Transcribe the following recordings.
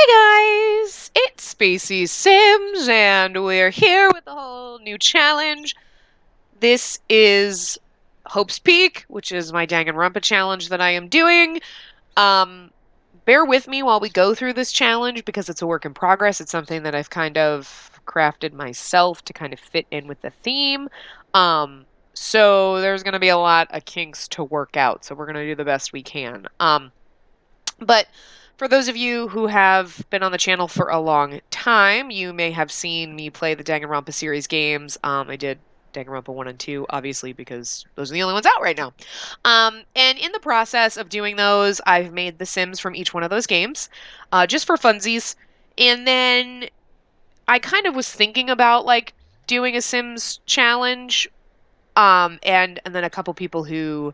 Hey guys, it's Spacey Sims, and we're here with a whole new challenge. This is Hope's Peak, which is my Danganronpa challenge that I am doing. Um, Bear with me while we go through this challenge because it's a work in progress. It's something that I've kind of crafted myself to kind of fit in with the theme. So there's going to be a lot of kinks to work out. So we're going to do the best we can. But for those of you who have been on the channel for a long time, you may have seen me play the Danganronpa series games. I did Danganronpa 1 and 2, obviously, because those are the only ones out right now. And in the process of doing those, I've made the Sims from each one of those games, just for funsies. And then I kind of was thinking about like doing a Sims challenge. And then a couple people who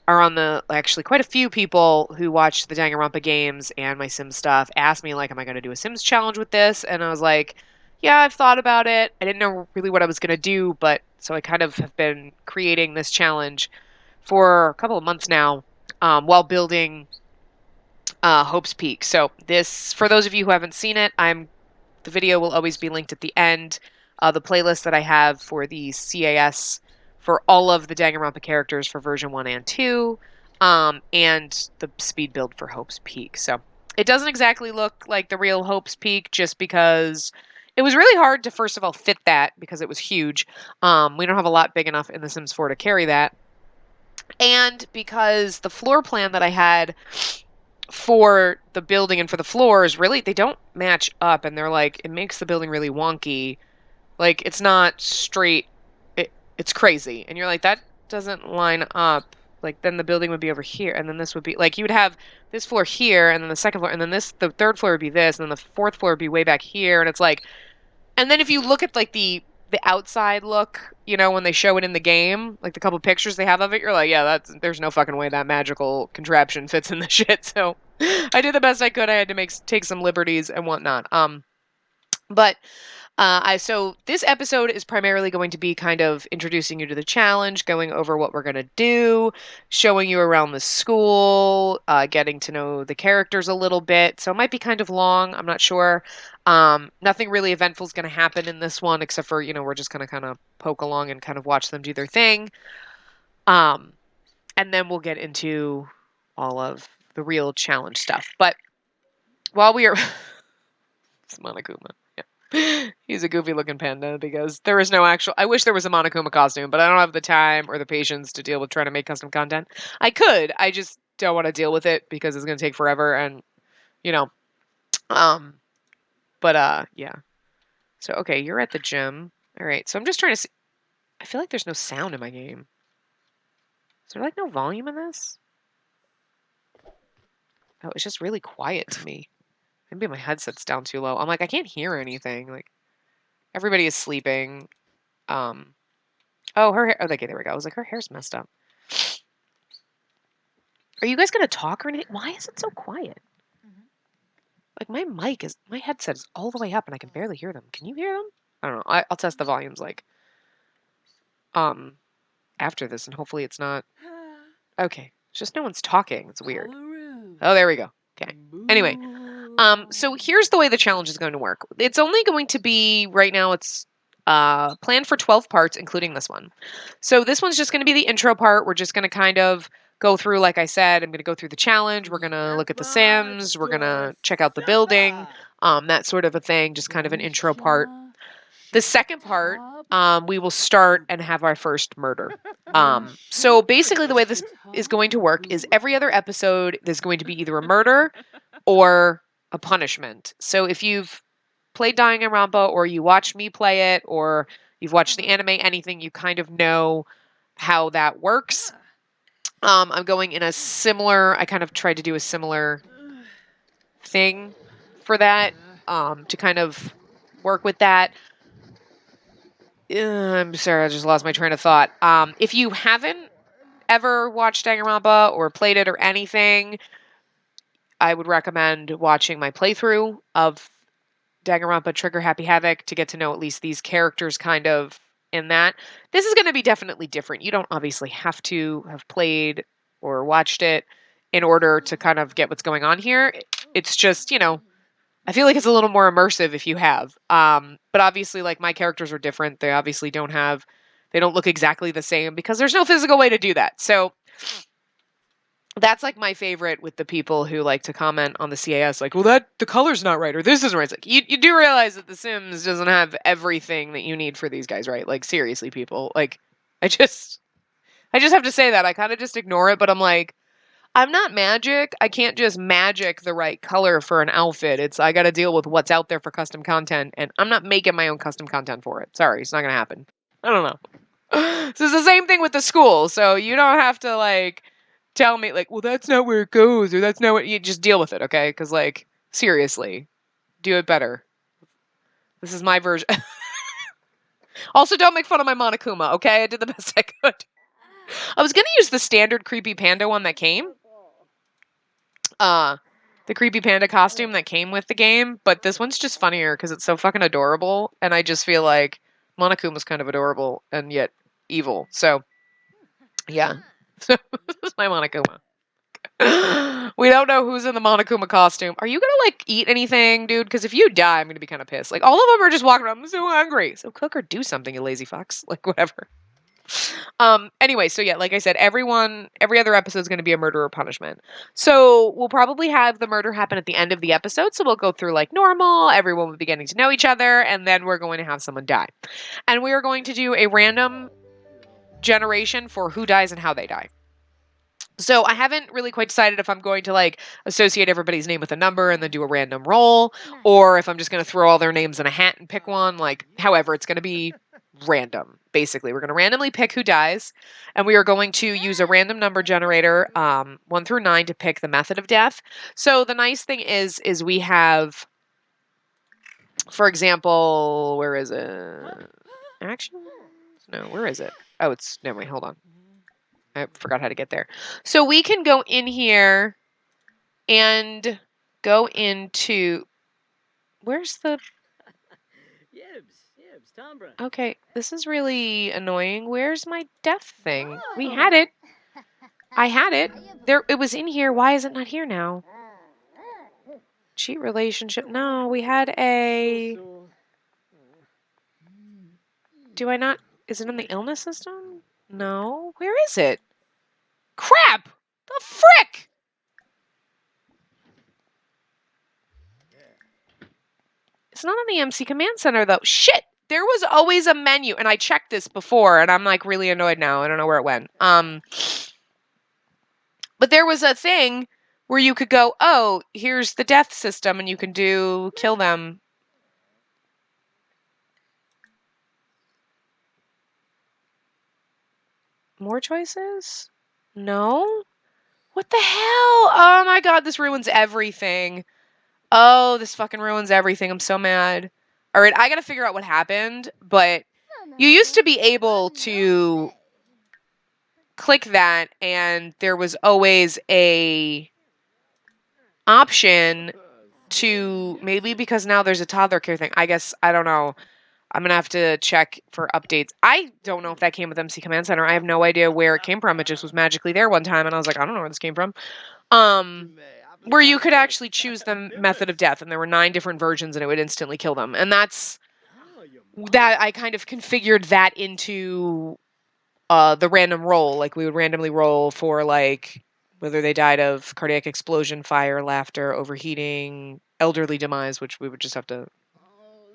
are on the actually quite a few people who watch the Danganronpa games and my Sims stuff asked me like, am I going to do a Sims challenge with this? And I was like, yeah, I've thought about it. I didn't know really what I was going to do, but so I kind of have been creating this challenge for a couple of months now, while building Hope's Peak. So this, for those of you who haven't seen it, the video will always be linked at the end. The playlist that I have for the CAS for all of the Danganronpa characters for version 1 and 2, and the speed build for Hope's Peak. So it doesn't exactly look like the real Hope's Peak just because it was really hard to, first of all, fit that because it was huge. We don't have a lot big enough in The Sims 4 to carry that. And because the floor plan that I had for the building and for the floors, really, they don't match up. And they're like, it makes the building really wonky. Like, it's not straight. It's crazy. And you're like, that doesn't line up. Like, then the building would be over here. And then this would be, like, you would have this floor here. And then the second floor. And then the third floor would be this. And then the fourth floor would be way back here. And it's like, and then if you look at, like, the outside look, when they show it in the game, like the couple pictures they have of it, you're like, yeah, there's no fucking way that magical contraption fits in the shit. So I did the best I could. I had to take some liberties and whatnot. But so this episode is primarily going to be kind of introducing you to the challenge, going over what we're gonna do, showing you around the school, getting to know the characters a little bit. So it might be kind of long. I'm not sure. Nothing really eventful is gonna happen in this one, except for we're just gonna kind of poke along and kind of watch them do their thing. And then we'll get into all of the real challenge stuff. But while we are, it's Monokuma. He's a goofy looking panda because there is no actual. I wish there was a Monokuma costume, but I don't have the time or the patience to deal with trying to make custom content. I could, I just don't want to deal with it because it's going to take forever and, you know. Um, yeah. So, okay, you're at the gym. All right, so I'm just trying to see. I feel like there's no sound in my game. Is there like no volume in this? Oh, it's just really quiet to me. Maybe my headset's down too low. I'm like, I can't hear anything. Like, everybody is sleeping. Oh, her hair. Oh, okay, there we go. I was like, her hair's messed up. Are you guys gonna talk or anything? Why is it so quiet? Like my headset is all the way up and I can barely hear them. Can you hear them? I don't know. I'll test the volumes like after this and hopefully it's not. Okay, it's just no one's talking. It's weird. Oh, there we go. Okay. Anyway, so here's the way the challenge is going to work. It's only going to be right now. It's planned for 12 parts, including this one. So this one's just going to be the intro part. We're just going to kind of go through, like I said, I'm going to go through the challenge. We're going to look at the Sims. We're going to check out the building, that sort of a thing, just kind of an intro part. The second part, we will start and have our first murder. So basically the way this is going to work is every other episode, there's going to be either a murder or a punishment. So if you've played Danganronpa or you watched me play it or you've watched the anime, anything, you kind of know how that works. I'm going in a similar, I kind of tried to do a similar thing for that, to kind of work with that. I'm sorry, I just lost my train of thought. If you haven't ever watched Danganronpa or played it or anything, I would recommend watching my playthrough of Danganronpa Trigger Happy Havoc to get to know at least these characters kind of in that. This is going to be definitely different. You don't obviously have to have played or watched it in order to kind of get what's going on here. It's just, I feel like it's a little more immersive if you have. But obviously, like, my characters are different. They obviously they don't look exactly the same because there's no physical way to do that. So that's like my favorite with the people who like to comment on the CAS, like, well, the color's not right or this isn't right. It's like you do realize that The Sims doesn't have everything that you need for these guys, right? Like, seriously, people. Like, I just have to say that. I kind of just ignore it, but I'm like, I'm not magic. I can't just magic the right color for an outfit. I got to deal with what's out there for custom content, and I'm not making my own custom content for it. Sorry, it's not going to happen. I don't know. So it's the same thing with the school. So you don't have to like tell me like, well, that's not where it goes, or that's not what you just deal with it, okay? Because like, seriously, do it better. This is my version. Also, don't make fun of my Monokuma, okay? I did the best I could. I was gonna use the standard creepy panda one that came. The creepy panda costume that came with the game, but this one's just funnier because it's so fucking adorable, and I just feel like Monokuma's kind of adorable and yet evil. So, yeah. So, this is my Monokuma. We don't know who's in the Monokuma costume. Are you gonna, like, eat anything, dude? Because if you die, I'm gonna be kind of pissed. Like, all of them are just walking around, I'm so hungry. So cook or do something, you lazy fucks. Like, whatever. Anyway, so yeah, like I said, every other episode is going to be a murder or punishment. So we'll probably have the murder happen at the end of the episode. So we'll go through like normal, everyone will be getting to know each other, and then we're going to have someone die. And we are going to do a random generation for who dies and how they die. So I haven't really quite decided if I'm going to like associate everybody's name with a number and then do a random roll, or if I'm just going to throw all their names in a hat and pick one. Like, however, it's going to be random. Basically, we're going to randomly pick who dies, and we are going to use a random number generator, 1 through 9, to pick the method of death. So the nice thing is we have, for example, where is it? Actions? No, where is it? Oh, it's, no, wait, hold on. I forgot how to get there. So we can go in here and go into, where's the, okay, this is really annoying. Where's my death thing? We had it. I had it. There, it was in here. Why is it not here now? Cheat relationship. No, we had a, do I not, is it in the illness system? No. Where is it? Crap! The frick! It's not in the MC Command Center, though. Shit! There was always a menu, and I checked this before, and I'm, like, really annoyed now. I don't know where it went. But there was a thing where you could go, oh, here's the death system, and you can kill them. More choices? No? What the hell? Oh my god, this ruins everything. Oh, this fucking ruins everything. I'm so mad. Alright, I gotta figure out what happened, but you used to be able to click that, and there was always a option to, maybe because now there's a toddler care thing. I guess, I don't know. I'm gonna have to check for updates. I don't know if that came with MC Command Center. I have no idea where it came from. It just was magically there one time, and I was like, I don't know where this came from. Where you could actually choose the method of death, and there were 9 different versions, and it would instantly kill them. And that's that. I kind of configured that into the random roll. Like, we would randomly roll for like whether they died of cardiac explosion, fire, laughter, overheating, elderly demise, which we would just have to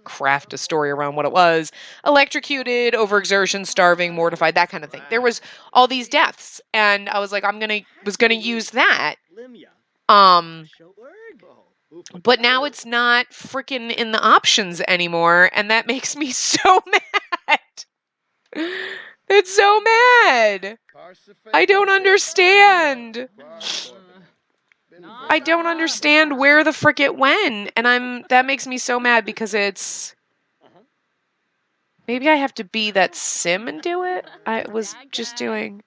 craft a story around what it was, electrocuted, overexertion, starving, mortified, that kind of thing. There was all these deaths, and I was like, was gonna use that. But now it's not freaking in the options anymore, and that makes me so mad. It's so mad. I don't understand. I don't understand where the frick it went, and that makes me so mad because it's, maybe I have to be that sim and do it? I was just doing,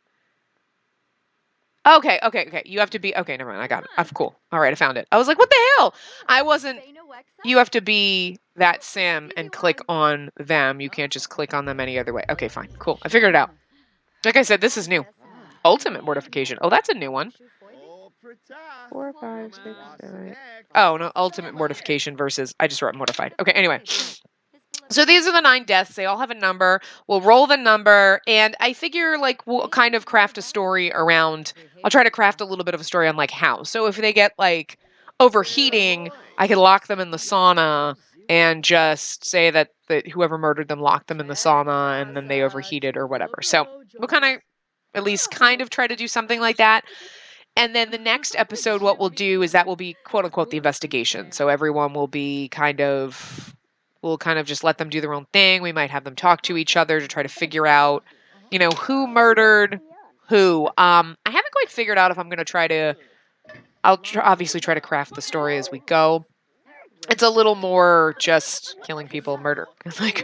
okay, you have to be, okay, never mind, I got it. Cool. Alright, I found it. I was like, what the hell? You have to be that sim and click on them. You can't just click on them any other way. Okay, fine, cool. I figured it out. Like I said, this is new. Ultimate mortification. Oh, that's a new one. 4, 5, 6, 7. Oh, no, ultimate mortification versus, I just wrote mortified. Okay, anyway. So these are the 9 deaths. They all have a number. We'll roll the number, and I figure, like, we'll kind of craft a story around, I'll try to craft a little bit of a story on, like, how. So if they get, like, overheating, I can lock them in the sauna and just say that whoever murdered them locked them in the sauna and then they overheated or whatever. So we'll kind of at least kind of try to do something like that. And then the next episode, what we'll do is that will be quote unquote the investigation. So everyone will be we'll kind of just let them do their own thing. We might have them talk to each other to try to figure out, who murdered who. I haven't quite figured out if I'm going to try to, obviously try to craft the story as we go. It's a little more just killing people, murder, like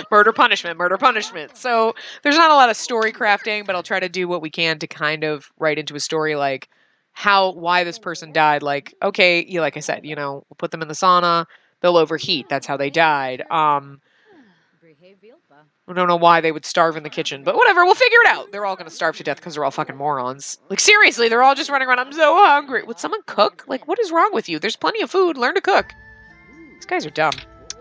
murder, punishment. So there's not a lot of story crafting, but I'll try to do what we can to kind of write into a story like why this person died. Like, okay, like I said, we'll put them in the sauna, they'll overheat. That's how they died. I don't know why they would starve in the kitchen, but whatever, we'll figure it out. They're all going to starve to death because they're all fucking morons. Like, seriously, they're all just running around. I'm so hungry. Would someone cook? Like, what is wrong with you? There's plenty of food. Learn to cook. These guys are dumb.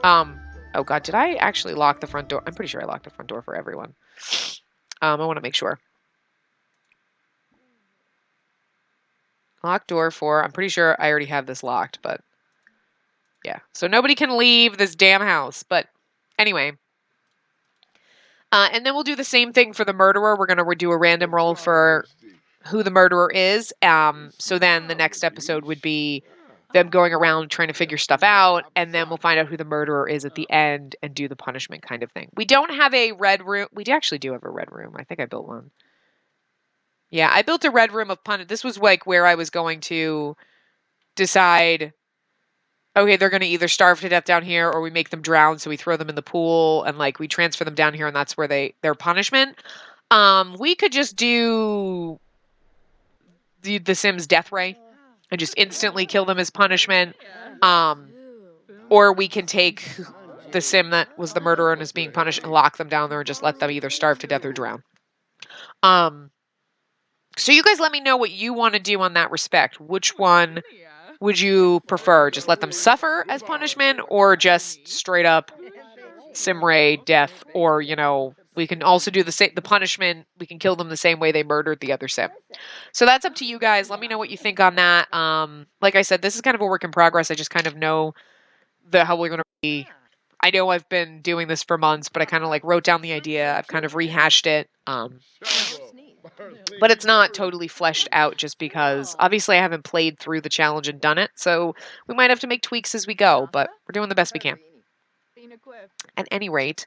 Oh god, did I actually lock the front door? I'm pretty sure I locked the front door for everyone. I want to make sure. Locked door for, I'm pretty sure I already have this locked, but yeah. So nobody can leave this damn house, but anyway. And then we'll do the same thing for the murderer. We're going to do a random roll for who the murderer is. So then the next episode would be them going around trying to figure stuff out, and then we'll find out who the murderer is at the end and do the punishment kind of thing. We don't have a red room. We actually do have a red room. I think I built one. Yeah, I built a red room of punishment. This was like where I was going to decide, okay, they're going to either starve to death down here or we make them drown, so we throw them in the pool and like we transfer them down here and that's where their punishment. We could just do the Sims death ray and just instantly kill them as punishment. Or we can take the Sim that was the murderer and is being punished and lock them down there and just let them either starve to death or drown. So you guys let me know what you want to do on that respect. Which one would you prefer? Just let them suffer as punishment or just straight up Sim ray death? Or, we can also do the punishment. We can kill them the same way they murdered the other Sim. So that's up to you guys. Let me know what you think on that. Like I said, this is kind of a work in progress. I just kind of know how we're going to be. I know I've been doing this for months, but I kind of like wrote down the idea. I've kind of rehashed it. But it's not totally fleshed out just because obviously I haven't played through the challenge and done it. So we might have to make tweaks as we go, but we're doing the best we can. At any rate,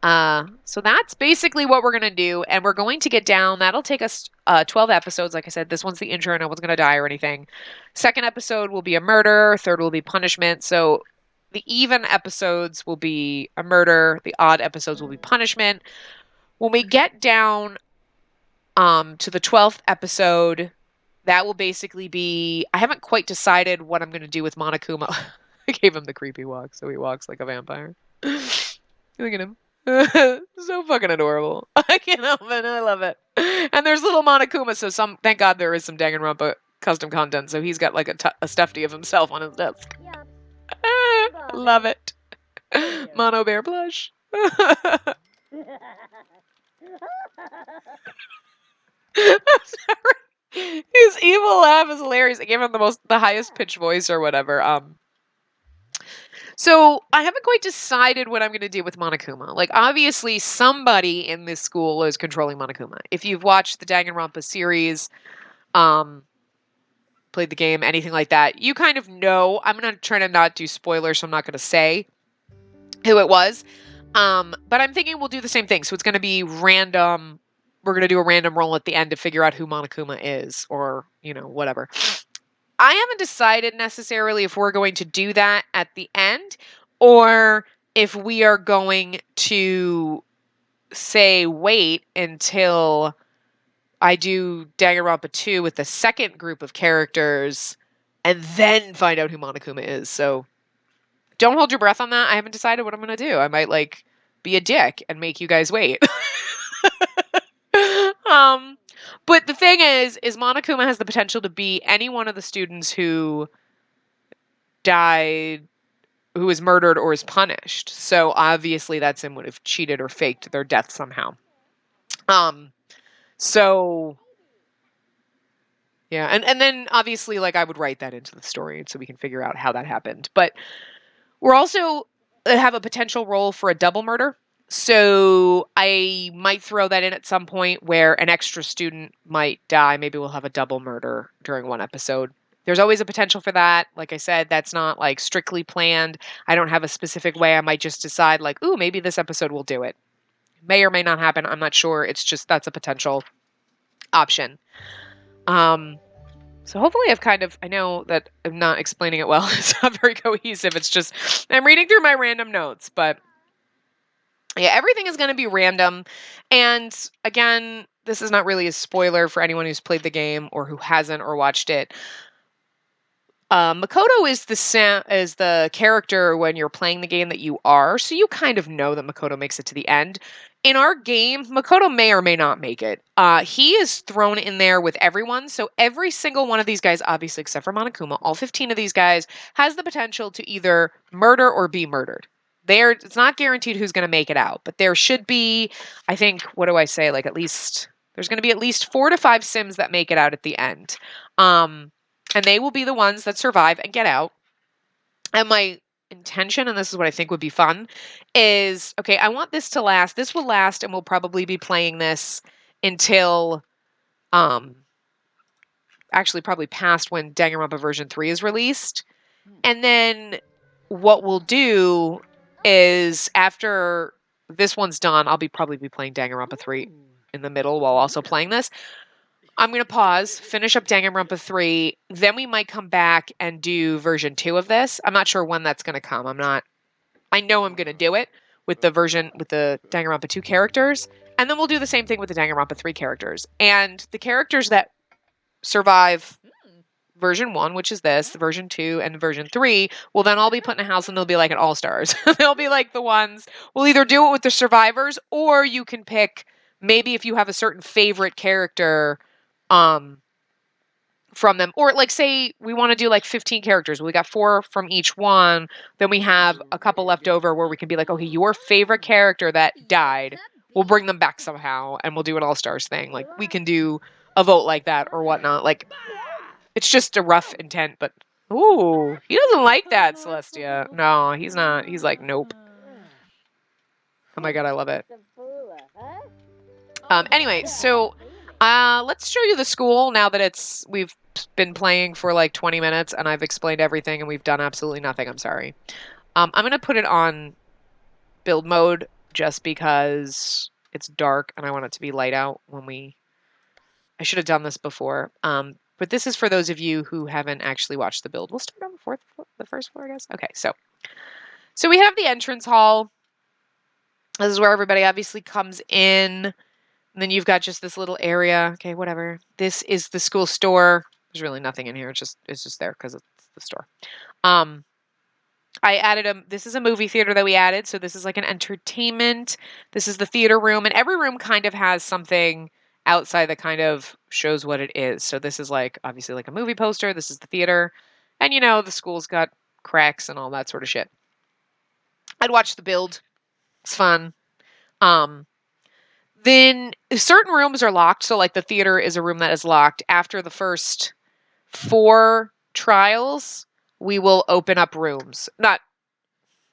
so that's basically what we're going to do. And we're going to get down. That'll take us 12 episodes. Like I said, this one's the intro. No one's going to die or anything. Second episode will be a murder. Third will be punishment. So the even episodes will be a murder. The odd episodes will be punishment. When we get down to the 12th episode, that will basically be, I haven't quite decided what I'm going to do with Monokuma. I gave him the creepy walk, so he walks like a vampire. Look at him. So fucking adorable. I can't help it. I love it. And there's little Monokuma, so thank God there is some Danganronpa custom content, so he's got like a stuffy of himself on his desk. Love it. Mono bear plush. I'm sorry. His evil laugh is hilarious. I gave him the highest pitch voice or whatever. So I haven't quite decided what I'm going to do with Monokuma. Like, obviously, somebody in this school is controlling Monokuma. If you've watched the Danganronpa series, played the game, anything like that, you kind of know. I'm going to try to not do spoilers, so I'm not going to say who it was. But I'm thinking we'll do the same thing. So it's going to be random. We're going to do a random roll at the end to figure out who Monokuma is or, whatever. I haven't decided necessarily if we're going to do that at the end or if we are going to say wait until I do Danganronpa 2 with the second group of characters and then find out who Monokuma is. So don't hold your breath on that. I haven't decided what I'm going to do. I might be a dick and make you guys wait. But the thing is Monokuma has the potential to be any one of the students who died, who is murdered or is punished. So obviously that sim would have cheated or faked their death somehow. So yeah, and then obviously like I would write that into the story so we can figure out how that happened. But we're also have a potential role for a double murder. So I might throw that in at some point where an extra student might die. Maybe we'll have a double murder during one episode. There's always a potential for that. Like I said, that's not like strictly planned. I don't have a specific way. I might just decide like, ooh, maybe this episode will do it. May or may not happen. I'm not sure. It's just that's a potential option. So hopefully I know that I'm not explaining it well. It's not very cohesive. It's just, I'm reading through my random notes, but yeah, everything is going to be random. And again, this is not really a spoiler for anyone who's played the game or who hasn't or watched it. Makoto is the character when you're playing the game that you are, so you kind of know that Makoto makes it to the end. In our game, Makoto may or may not make it. He is thrown in there with everyone, so every single one of these guys, obviously except for Monokuma, all 15 of these guys has the potential to either murder or be murdered. It's not guaranteed who's going to make it out, but there should be, I think, what do I say, like there's going to be at least 4 to 5 Sims that make it out at the end. And they will be the ones that survive and get out. And my intention, and this is what I think would be fun, is, okay, I want this to last. This will last, and we'll probably be playing this until, actually probably past when Danganronpa version 3 is released. And then what we'll do is after this one's done, I'll probably be playing Danganronpa 3 in the middle while also playing this. I'm going to pause, finish up Danganronpa 3, then we might come back and do version 2 of this. I'm not sure when that's going to come. I know I'm going to do it with the Danganronpa 2 characters, and then we'll do the same thing with the Danganronpa 3 characters. And the characters that survive version 1, which is this, version 2, and version 3, will then all be put in a house and they'll be like an all-stars. They'll be like the ones, we'll either do it with the survivors, or you can pick, maybe if you have a certain favorite character, from them, or like say we want to do like 15 characters, we got 4 from each one, then we have a couple left over where we can be like, okay, your favorite character that died, we'll bring them back somehow and we'll do an all-stars thing. Like we can do a vote like that or whatnot. Like it's just a rough intent, but ooh, he doesn't like that, Celestia. No, he's not. He's like, nope. Oh my god, I love it. Anyway, so let's show you the school now that we've been playing for like 20 minutes and I've explained everything and we've done absolutely nothing. I'm sorry. I'm going to put it on build mode just because it's dark and I want it to be light out I should have done this before. But this is for those of you who haven't actually watched the build. We'll start on the first floor, I guess. Okay, so we have the entrance hall. This is where everybody obviously comes in. And then you've got just this little area. Okay, whatever. This is the school store. There's really nothing in here. It's just there because it's the store. I added this is a movie theater that we added. So this is like an entertainment. This is the theater room. And every room kind of has something outside that kind of shows what it is. So this is like, obviously like a movie poster. This is the theater. And the school's got cracks and all that sort of shit. I'd watch the build. It's fun. Then certain rooms are locked. So like the theater is a room that is locked. After the first 4 trials, we will open up rooms.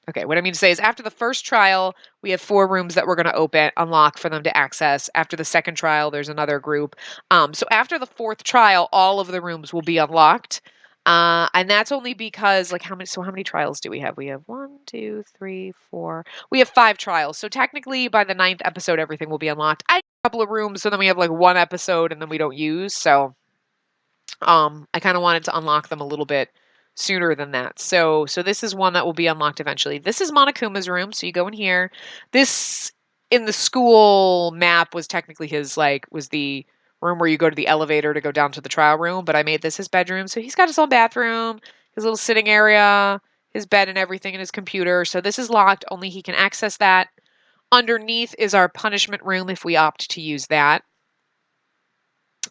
Okay, what I mean to say is after the first trial, we have 4 rooms that we're going to unlock for them to access. After the second trial, there's another group. So after the 4th trial, all of the rooms will be unlocked. And that's only because how many trials do we have? We have 1, 2, 3, 4. We have 5 trials. So technically by the 9th episode, everything will be unlocked. I have a couple of rooms, so then we have 1 episode and then we don't use. So, I kind of wanted to unlock them a little bit sooner than that. So this is one that will be unlocked eventually. This is Monokuma's room. So you go in here. This in the school map was technically was the room where you go to the elevator to go down to the trial room, but I made this his bedroom. So he's got his own bathroom, his little sitting area, his bed and everything, and his computer. So this is locked. Only he can access that. Underneath is our punishment room if we opt to use that.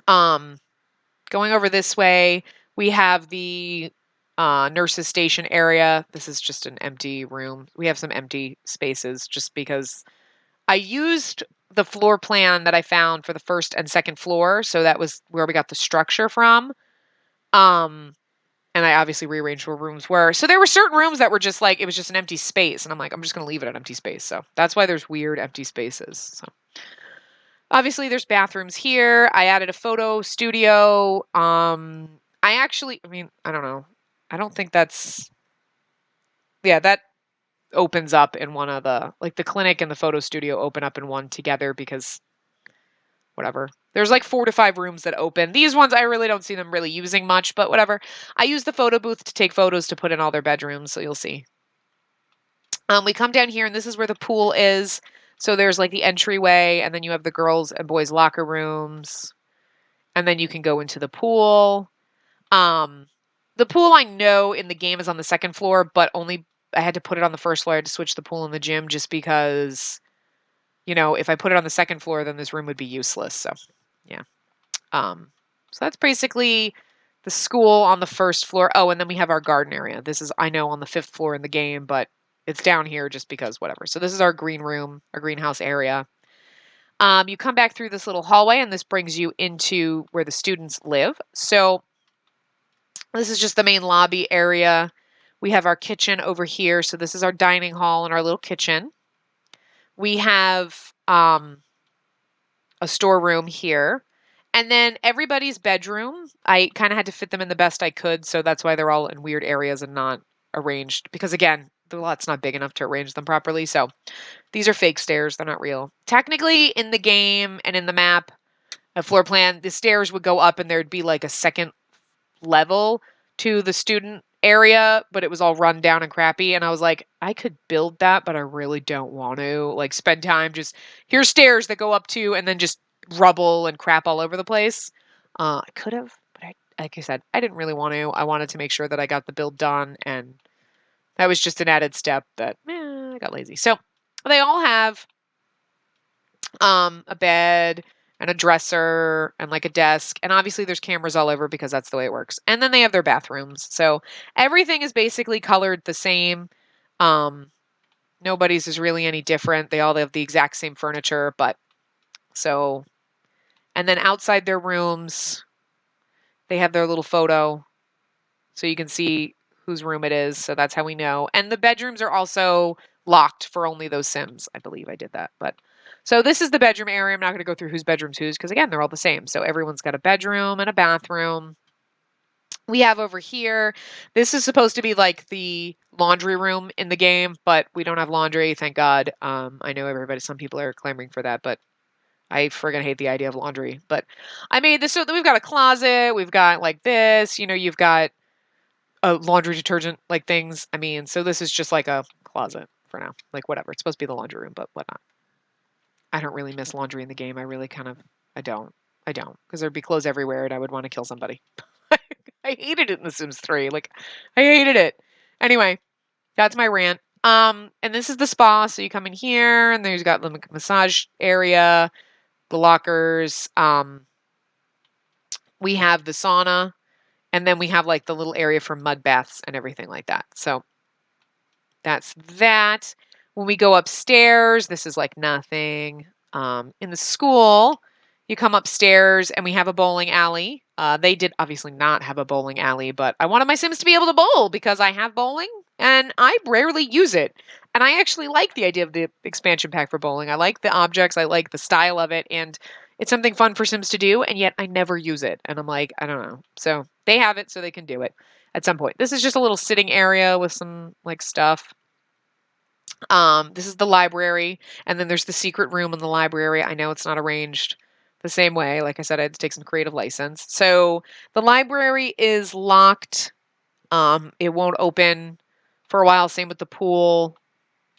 Going over this way, we have the nurses station area. This is just an empty room. We have some empty spaces just because I used the floor plan that I found for the first and second floor, so that was where we got the structure from. And I obviously rearranged where rooms were. So there were certain rooms that were just like it was just an empty space, and I'm like, I'm just gonna leave it an empty space. So that's why there's weird empty spaces. So obviously there's bathrooms here. I added a photo studio. I mean, I don't know. I don't think that's yeah, that opens up in one of the like the clinic and the photo studio open up in one together because whatever. There's like 4 to 5 rooms that open. These ones I really don't see them really using much, but whatever. I use the photo booth to take photos to put in all their bedrooms, so you'll see. We come down here and this is where the pool is. So there's like the entryway and then you have the girls and boys locker rooms. And then you can go into the pool. Um, the pool I know in the game is on the second floor, but only I had to put it on the first floor. I had to switch the pool in the gym just because, if I put it on the second floor, then this room would be useless. So, yeah. So that's basically the school on the first floor. Oh, and then we have our garden area. This is, I know, on the 5th floor in the game, but it's down here just because whatever. So this is our green room, our greenhouse area. You come back through this little hallway, and this brings you into where the students live. So this is just the main lobby area. We have our kitchen over here. So this is our dining hall and our little kitchen. We have a storeroom here. And then everybody's bedroom, I kind of had to fit them in the best I could. So that's why they're all in weird areas and not arranged. Because again, the lot's not big enough to arrange them properly. So these are fake stairs. They're not real. Technically, in the game and in the map, a floor plan, the stairs would go up and there'd be like a second level to the student area, but it was all run down and crappy. And I was like, I could build that, but I really don't want to like spend time just here's stairs that go up to and then just rubble and crap all over the place. I could have, but like I said, I didn't really want to. I wanted to make sure that I got the build done, and that was just an added step that I got lazy. So they all have a bed and a dresser and like a desk. And obviously there's cameras all over because that's the way it works. And then they have their bathrooms. So everything is basically colored the same. Um, Nobody's is really any different. They all have the exact same furniture, but so and then outside their rooms, they have their little photo so you can see whose room it is. So that's how we know. And the bedrooms are also locked for only those Sims. I believe I did that. But so this is the bedroom area. I'm not going to go through whose bedroom's whose because again, they're all the same. So everyone's got a bedroom and a bathroom. We have over here, this is supposed to be like the laundry room in the game, but we don't have laundry, thank God. I know some people are clamoring for that, but I friggin' hate the idea of laundry. But I made this so that we've got a closet, we've got like this, you've got laundry detergent like things. I mean, so this is just like a closet for now. Like whatever. It's supposed to be the laundry room, but whatnot. I don't really miss laundry in the game. I don't. I don't. Because there'd be clothes everywhere and I would want to kill somebody. I hated it in The Sims 3. Like, I hated it. Anyway, that's my rant. And this is the spa. So you come in here and there's got the massage area, the lockers. We have the sauna. And then we have like the little area for mud baths and everything like that. So that's that. When we go upstairs, this is like nothing. In the school, you come upstairs and we have a bowling alley. They did obviously not have a bowling alley, but I wanted my Sims to be able to bowl because I have bowling and I rarely use it. And I actually like the idea of the expansion pack for bowling. I like the objects, I like the style of it, and it's something fun for Sims to do, and yet I never use it. And I'm like, I don't know. So they have it so they can do it at some point. This is just a little sitting area with some like stuff. This is the library, and then there's the secret room in the library. I know it's not arranged the same way. Like I said, I had to take some creative license. So the library is locked. It won't open for a while. Same with the pool.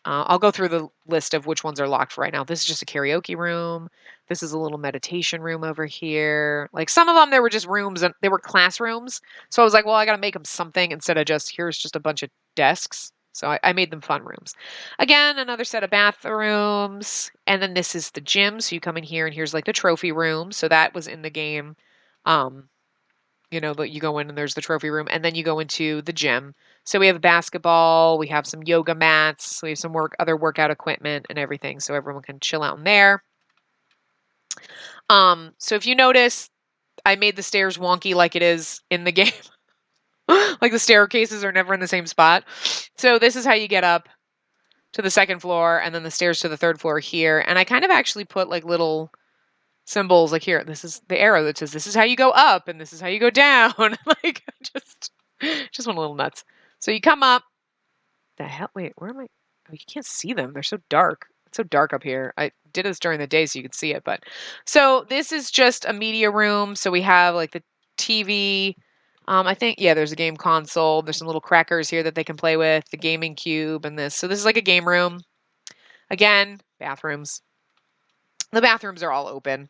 I'll go through the list of which ones are locked for right now. This is just a karaoke room. This is a little meditation room over here. Like some of them, there were just rooms and they were classrooms. So I was like, well, I got to make them something instead of just here's just a bunch of desks. So I made them fun rooms. Again, another set of bathrooms. And then this is the gym. So you come in here and here's like the trophy room. So that was in the game. You know, but you go in and there's the trophy room, and then you go into the gym. So we have basketball, we have some yoga mats, we have some other workout equipment and everything, so everyone can chill out in there. So if you notice, I made the stairs wonky like it is in the game. Like the staircases are never in the same spot. So this is how you get up to the second floor, and then the stairs to the third floor here. And I kind of actually put like little symbols, like here, this is the arrow that says this is how you go up and this is how you go down. Like just went a little nuts. So you come up. The hell? Wait, where am I? Oh, you can't see them. They're so dark. It's so dark up here. I did this during the day so you could see it, but so this is just a media room. So we have like the TV. I think, yeah, there's a game console. There's some little crackers here that they can play with, the gaming cube and this. So this is like a game room. Again, bathrooms. The bathrooms are all open.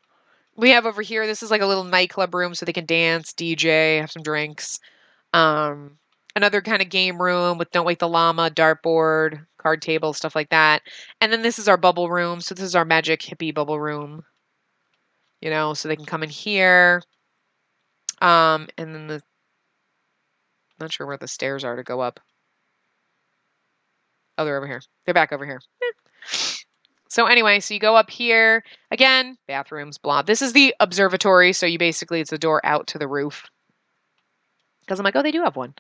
We have over here, this is like a little nightclub room so they can dance, DJ, have some drinks. Another kind of game room with Don't Wake the Llama, dartboard, card table, stuff like that. And then this is our bubble room. So this is our magic hippie bubble room. You know, so they can come in here. And then not sure where the stairs are to go up. Oh, they're over here. They're back over here. So anyway, so you go up here. Again, bathrooms, blah. This is the observatory. So you basically, it's the door out to the roof. Because I'm like, oh, they do have one.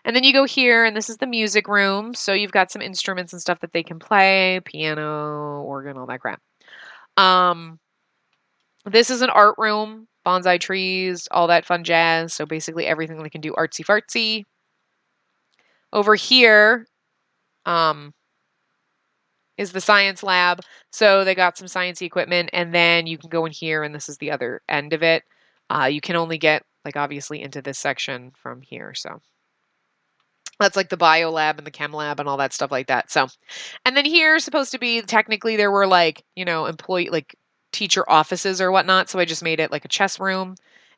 And then you go here, and this is the music room. So you've got some instruments and stuff that they can play, piano, organ, all that crap. This is an art room, bonsai trees, all that fun jazz. So basically everything they can do artsy fartsy. Over here is the science lab. So they got some sciencey equipment, and then you can go in here, and this is the other end of it. You can only get, like, obviously into this section from here. So that's like the bio lab and the chem lab and all that stuff like that. So, and then here's supposed to be, technically there were like, you know, employee, like teacher offices or whatnot. So I just made it like a chess room.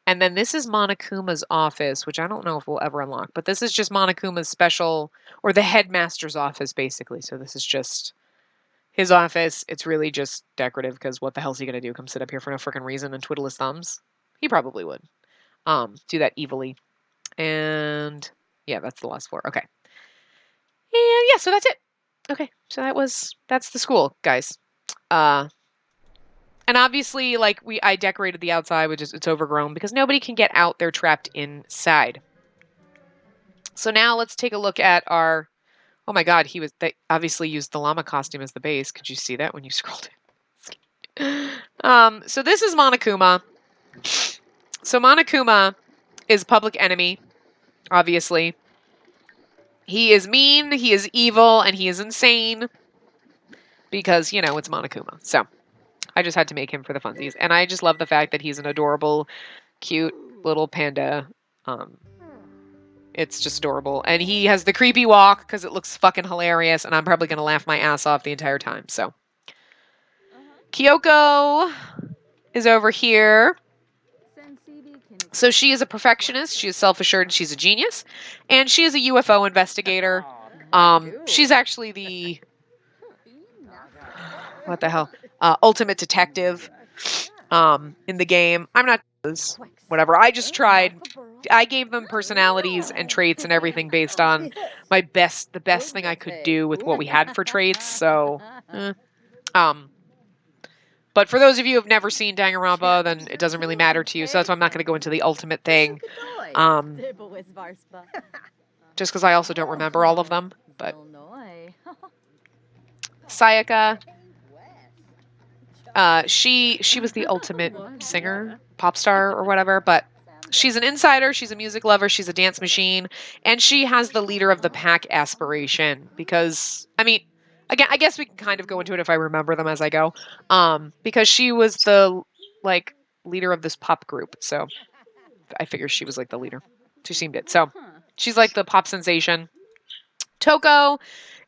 And then this is Monokuma's office, which I don't know if we'll ever unlock, but this is just Monokuma's special, or the headmaster's office, basically. So this is just his office. It's really just decorative because what the hell's he going to do? Come sit up here for no freaking reason and twiddle his thumbs? He probably would. Do that evilly. And yeah, that's the last floor. Okay. And yeah, so that's it. Okay, so that's the school, guys. And obviously, like I decorated the outside, which is it's overgrown because nobody can get out; they're trapped inside. So now let's take a look at our. Oh my God, they obviously used the llama costume as the base. Could you see that when you scrolled in? So this is Monokuma. So Monokuma is Public Enemy, obviously. He is mean, he is evil, and he is insane. Because, you know, it's Monokuma. So I just had to make him for the funsies. And I just love the fact that he's an adorable, cute little panda. It's just adorable. And he has the creepy walk because it looks fucking hilarious. And I'm probably going to laugh my ass off the entire time. So Kyoko is over here. So she is a perfectionist. She is self-assured. She's a genius. And she is a UFO investigator. She's actually the... What the hell? Ultimate detective in the game. I'm not... Whatever. I just tried... I gave them personalities and traits and everything based on the best thing I could do with what we had for traits. So... But for those of you who have never seen Danganronpa, then it doesn't really matter to you. So that's why I'm not going to go into the ultimate thing. Just because I also don't remember all of them. But Sayaka, she was the ultimate singer, pop star or whatever. But she's an insider. She's a music lover. She's a dance machine. And she has the leader of the pack aspiration. Because, I mean... Again, I guess we can kind of go into it if I remember them as I go. Because she was the, like, leader of this pop group. So I figured she was, like, the leader. She seemed it. So she's, like, the pop sensation. Toko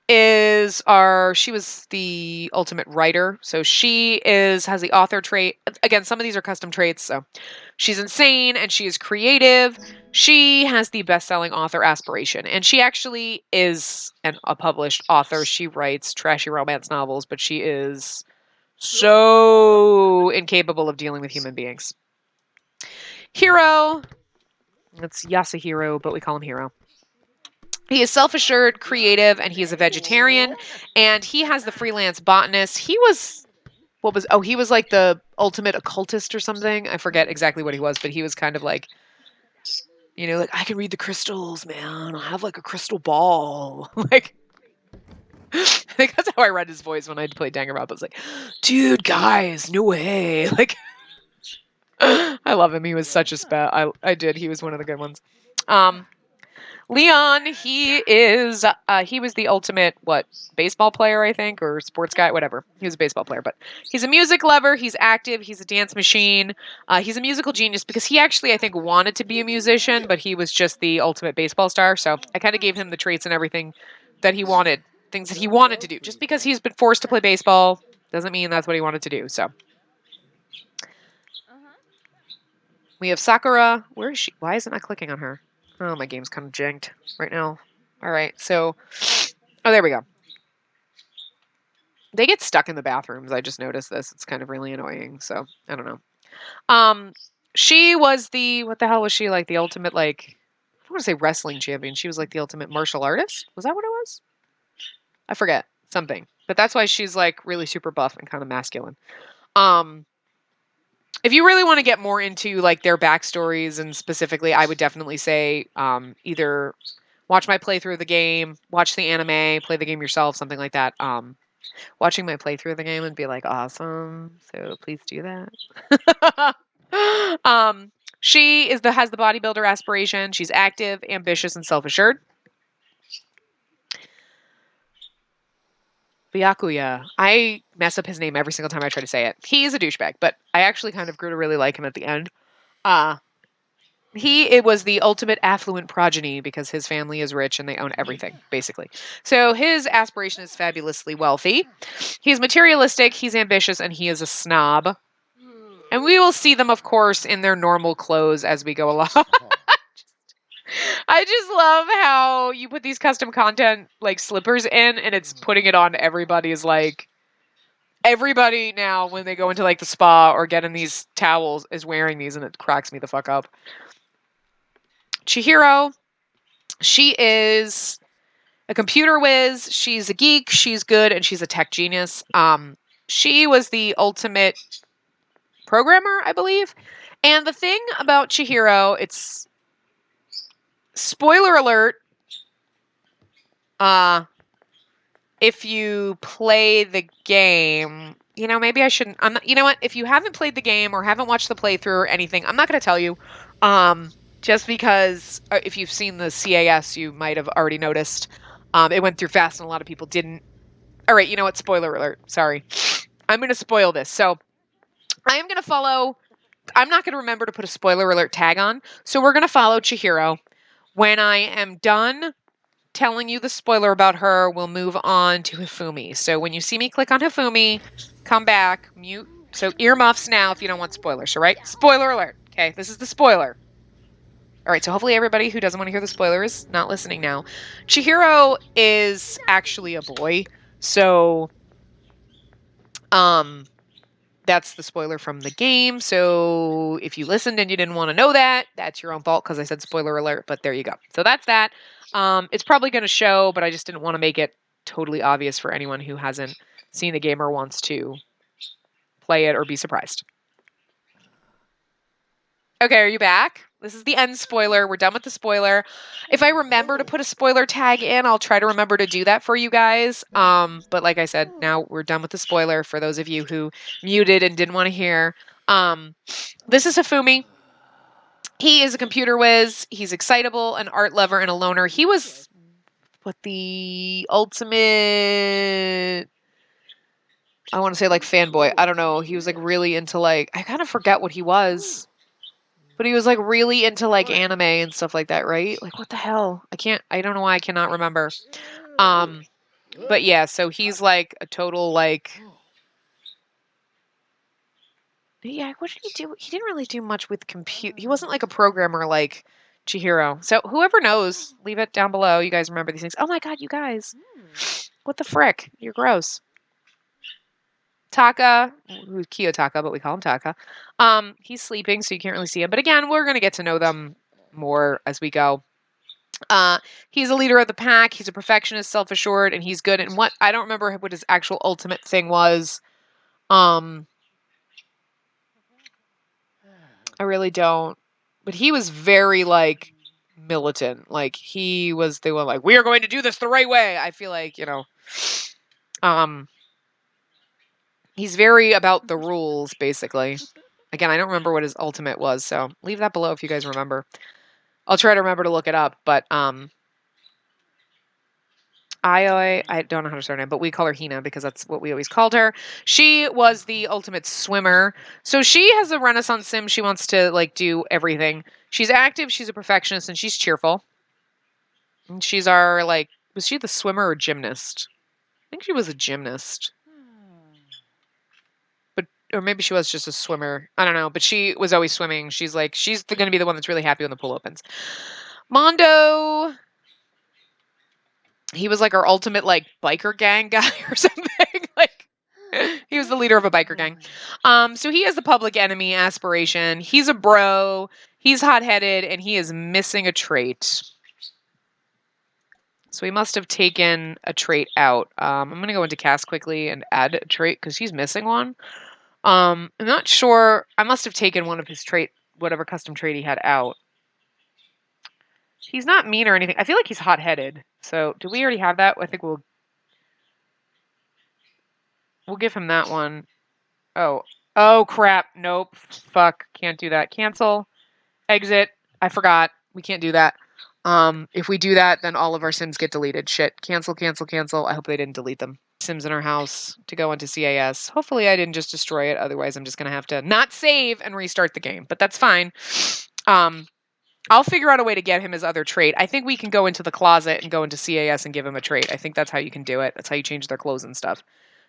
she was the ultimate writer. So she has the author trait. Again, some of these are custom traits. So she's insane and she is creative. She has the best-selling author aspiration. And she actually is a published author. She writes trashy romance novels, but she is so incapable of dealing with human beings. Hiro. It's Yasuhiro, but we call him Hiro. He is self-assured, creative, and he is a vegetarian. And he has the freelance botanist. He was he was like the ultimate occultist or something. I forget exactly what he was, but he was kind of like, like, I can read the crystals, man. I have like a crystal ball. Like, I think that's how I read his voice when I played Danganronpa. I was like, dude, guys, no way. Like, I love him. He was such a spell. I did. He was one of the good ones. Leon, he was the ultimate, baseball player, I think, or sports guy, whatever. He was a baseball player, but he's a music lover, he's active, he's a dance machine, he's a musical genius because he actually, I think, wanted to be a musician, but he was just the ultimate baseball star, so I kind of gave him the traits and everything that he wanted, things that he wanted to do. Just because he's been forced to play baseball doesn't mean that's what he wanted to do, so. We have Sakura. Where is she? Why is it not clicking on her? Oh, my game's kind of janked right now. All right, so... Oh, there we go. They get stuck in the bathrooms. I just noticed this. It's kind of really annoying, so I don't know. She was what the hell was she, like, the ultimate, like... I don't want to say wrestling champion. She was, like, the ultimate martial artist? Was that what it was? I forget. Something. But that's why she's, like, really super buff and kind of masculine. If you really want to get more into like their backstories and specifically, I would definitely say either watch my playthrough of the game, watch the anime, play the game yourself, something like that. Watching my playthrough of the game would be like awesome. So please do that. She has the bodybuilder aspiration. She's active, ambitious, and self-assured. Byakuya. I mess up his name every single time I try to say it. He is a douchebag, but I actually kind of grew to really like him at the end. It was the ultimate affluent progeny because his family is rich and they own everything, basically. So his aspiration is fabulously wealthy. He's materialistic, he's ambitious, and he is a snob. And we will see them, of course, in their normal clothes as we go along. I just love how you put these custom content like slippers in and it's putting it on everybody's like everybody now when they go into like the spa or get in these towels is wearing these and it cracks me the fuck up. Chihiro, she is a computer whiz, she's a geek, she's good, and she's a tech genius. She was the ultimate programmer, I believe. And the thing about Chihiro, it's spoiler alert. If you play the game, maybe I shouldn't. I'm not, you know what? If you haven't played the game or haven't watched the playthrough or anything, I'm not going to tell you. Just because if you've seen the CAS, you might have already noticed. It went through fast and a lot of people didn't. All right, you know what? Spoiler alert. Sorry. I'm going to spoil this. So I am going to follow. I'm not going to remember to put a spoiler alert tag on. So we're going to follow Chihiro. When I am done telling you the spoiler about her, we'll move on to Hifumi. So when you see me click on Hifumi, come back, mute. So earmuffs now if you don't want spoilers, all right? Spoiler alert. Okay, this is the spoiler. All right, so hopefully everybody who doesn't want to hear the spoiler is not listening now. Chihiro is actually a boy. So that's the spoiler from the game. So if you listened and you didn't want to know that, that's your own fault because I said spoiler alert, but there you go. So that's that. It's probably going to show, but I just didn't want to make it totally obvious for anyone who hasn't seen the game or wants to play it or be surprised. Okay, are you back? This is the end spoiler. We're done with the spoiler. If I remember to put a spoiler tag in, I'll try to remember to do that for you guys. But like I said, now we're done with the spoiler for those of you who muted and didn't want to hear. This is Hifumi. He is a computer whiz. He's excitable, an art lover, and a loner. He was the ultimate... I want to say like fanboy. I don't know. He was like really into like... I kind of forget what he was. But he was like really into like anime and stuff like that, right? Like what the hell? I don't know why I cannot remember. But yeah, so he's like a total like yeah, what did he do? He didn't really do much with compute. He wasn't like a programmer like Chihiro. So whoever knows, leave it down below. You guys remember these things. Oh my god, you guys. What the frick? You're gross. Taka, who's Kiyotaka, but we call him Taka. He's sleeping, so you can't really see him. But again, we're going to get to know them more as we go. He's a leader of the pack. He's a perfectionist, self-assured, and he's good. And what I don't remember what his actual ultimate thing was. I really don't. But he was very like militant. Like they were like, we are going to do this the right way. I feel like, he's very about the rules, basically. Again, I don't remember what his ultimate was, so leave that below if you guys remember. I'll try to remember to look it up, but I don't know how to say her name, but we call her Hina because that's what we always called her. She was the ultimate swimmer. So she has a Renaissance sim. She wants to like do everything. She's active, she's a perfectionist, and she's cheerful. And she's our was she the swimmer or gymnast? I think she was a gymnast. Or maybe she was just a swimmer. I don't know, but she was always swimming. She's going to be the one that's really happy when the pool opens. Mondo, he was like our ultimate like biker gang guy or something. He was the leader of a biker gang. So he has the public enemy aspiration. He's a bro. He's hot-headed, and he is missing a trait. So we must have taken a trait out. I'm going to go into cast quickly and add a trait because he's missing one. I'm not sure. I must have taken one of his whatever custom trait he had out. He's not mean or anything. I feel like he's hot-headed. So do we already have that? I think we'll give him that one. Oh crap. Nope. Fuck. Can't do that. Cancel. Exit. I forgot. We can't do that. If we do that, then all of our sims get deleted. Shit. Cancel, cancel, cancel. I hope they didn't delete them. Sims in our house to go into CAS. Hopefully I didn't just destroy it. Otherwise I'm just going to have to not save and restart the game. But that's fine. I'll figure out a way to get him his other trait. I think we can go into the closet and go into CAS and give him a trait. I think that's how you can do it. That's how you change their clothes and stuff.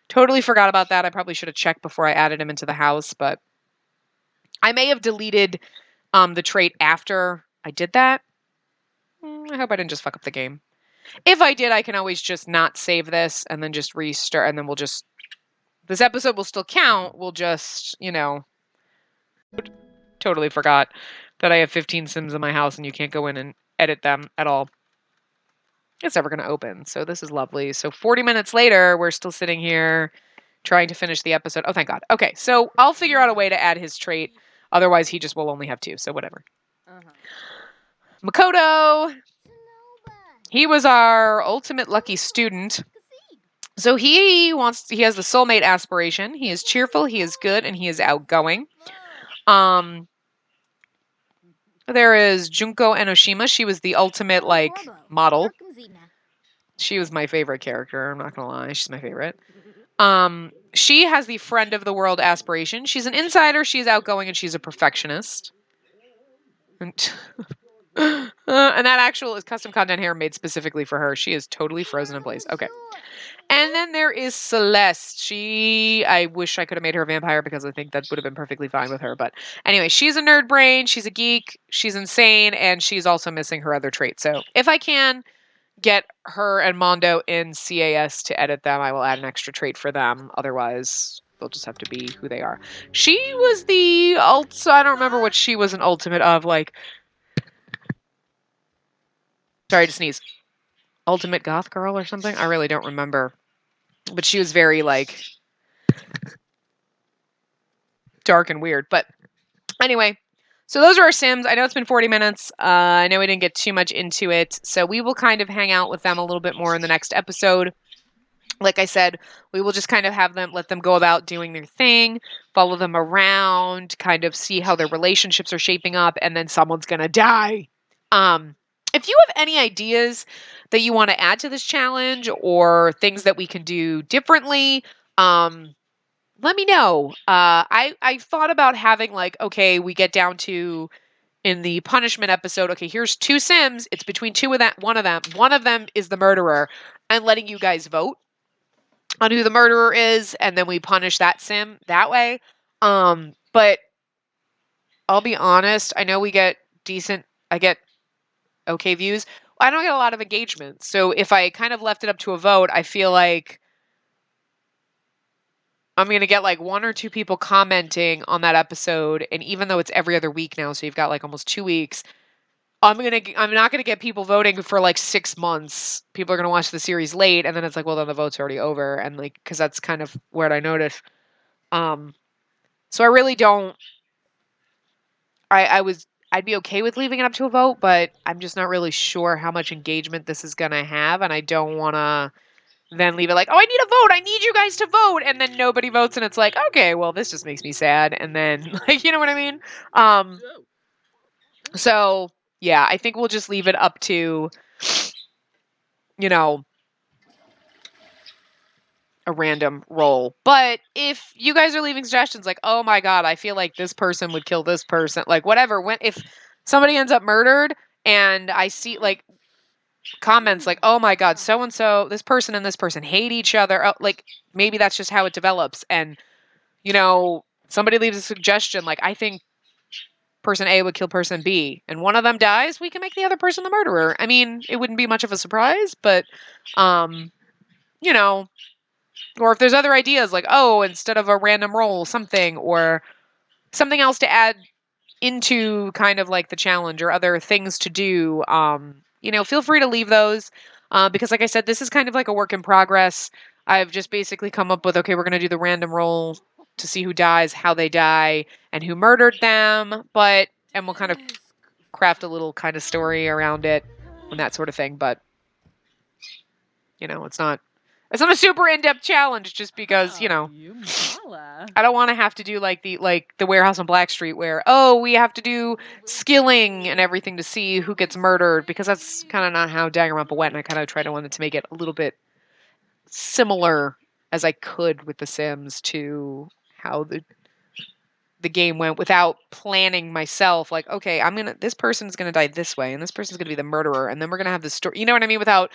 Totally forgot about that. I probably should have checked before I added him into the house, but I may have deleted the trait after I did that. I hope I didn't just fuck up the game. If I did, I can always just not save this and then just restart, and then this episode will still count. We'll just, totally forgot that I have 15 sims in my house and you can't go in and edit them at all. It's never going to open. So this is lovely. So 40 minutes later, we're still sitting here trying to finish the episode. Oh, thank God. Okay, so I'll figure out a way to add his trait. Otherwise, he just will only have 2, so whatever. Makoto, he was our ultimate lucky student. So he has the soulmate aspiration. He is cheerful, he is good, and he is outgoing. There is Junko Enoshima. She was the ultimate, model. She was my favorite character. I'm not going to lie. She's my favorite. She has the friend of the world aspiration. She's an insider. She's outgoing, and she's a perfectionist. And that actual is custom content here made specifically for her. She is totally frozen in place. Okay. And then there is Celeste. I wish I could have made her a vampire because I think that would have been perfectly fine with her. But anyway, she's a nerd brain. She's a geek. She's insane. And she's also missing her other trait. So if I can get her and Mondo in CAS to edit them, I will add an extra trait for them. Otherwise, they'll just have to be who they are. She was the I don't remember what she was an ultimate of. Sorry to sneeze. Ultimate goth girl or something? I really don't remember. But she was very, dark and weird. But anyway, so those are our sims. I know it's been 40 minutes. I know we didn't get too much into it. So we will kind of hang out with them a little bit more in the next episode. Like I said, we will just kind of let them go about doing their thing, follow them around, kind of see how their relationships are shaping up, and then someone's going to die. If you have any ideas that you want to add to this challenge or things that we can do differently, let me know. I thought about having okay, we get down to in the punishment episode, okay, here's 2 sims. It's between one of them. One of them is the murderer, and letting you guys vote on who the murderer is, and then we punish that sim that way. But I'll be honest, I know I get okay views. I don't get a lot of engagement. So if I kind of left it up to a vote, I feel like I'm going to get like 1 or 2 people commenting on that episode. And even though it's every other week now, so you've got like almost 2 weeks, I'm not going to get people voting for like 6 months. People are going to watch the series late. And then it's like, well, then the vote's already over. And like, cause that's kind of what I noticed. So I really don't, I'd be okay with leaving it up to a vote, but I'm just not really sure how much engagement this is going to have. And I don't want to then leave it like, oh, I need a vote. I need you guys to vote. And then nobody votes. And it's like, okay, well, this just makes me sad. And then, like, you know what I mean? So, yeah, I think we'll just leave it up to, you know, a random roll. But if you guys are leaving suggestions like, oh my God, I feel like this person would kill this person, like whatever, if somebody ends up murdered and I see like comments like, oh my God, so and so, this person and this person hate each other, like maybe that's just how it develops. And, you know, somebody leaves a suggestion like, I think person A would kill person B, and one of them dies, we can make the other person the murderer. I mean, it wouldn't be much of a surprise, but, you know, or if there's other ideas like, oh, instead of a random roll, something, or something else to add into kind of like the challenge or other things to do, you know, feel free to leave those. Because like I said, this is kind of like a work in progress. I've just basically come up with, okay, we're going to do the random roll to see who dies, how they die, and who murdered them. And we'll kind of craft a little kind of story around it and that sort of thing. But, you know, it's not a super in-depth challenge just because, you know, I don't want to have to do like the warehouse on Black Street where, oh, we have to do skilling and everything to see who gets murdered, because that's kind of not how Danganronpa went. And I kind of wanted to make it a little bit similar as I could with The Sims to how the game went without planning myself. Like, okay, this person's gonna die this way, and this person's gonna be the murderer, and then we're gonna have this story. You know what I mean? Without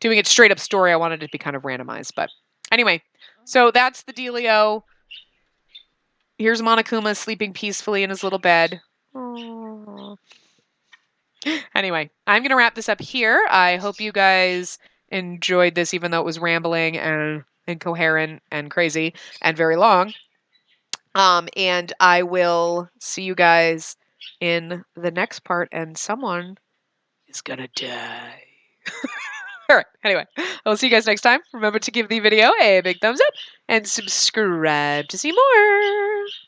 doing it straight up story, I wanted it to be kind of randomized. But anyway, so that's the dealio. Here's Monokuma sleeping peacefully in his little bed. Aww. Anyway, I'm going to wrap this up here. I hope you guys enjoyed this, even though it was rambling and incoherent and crazy and very long. And I will see you guys in the next part, and someone is going to die. All right. Anyway, I'll see you guys next time. Remember to give the video a big thumbs up and subscribe to see more.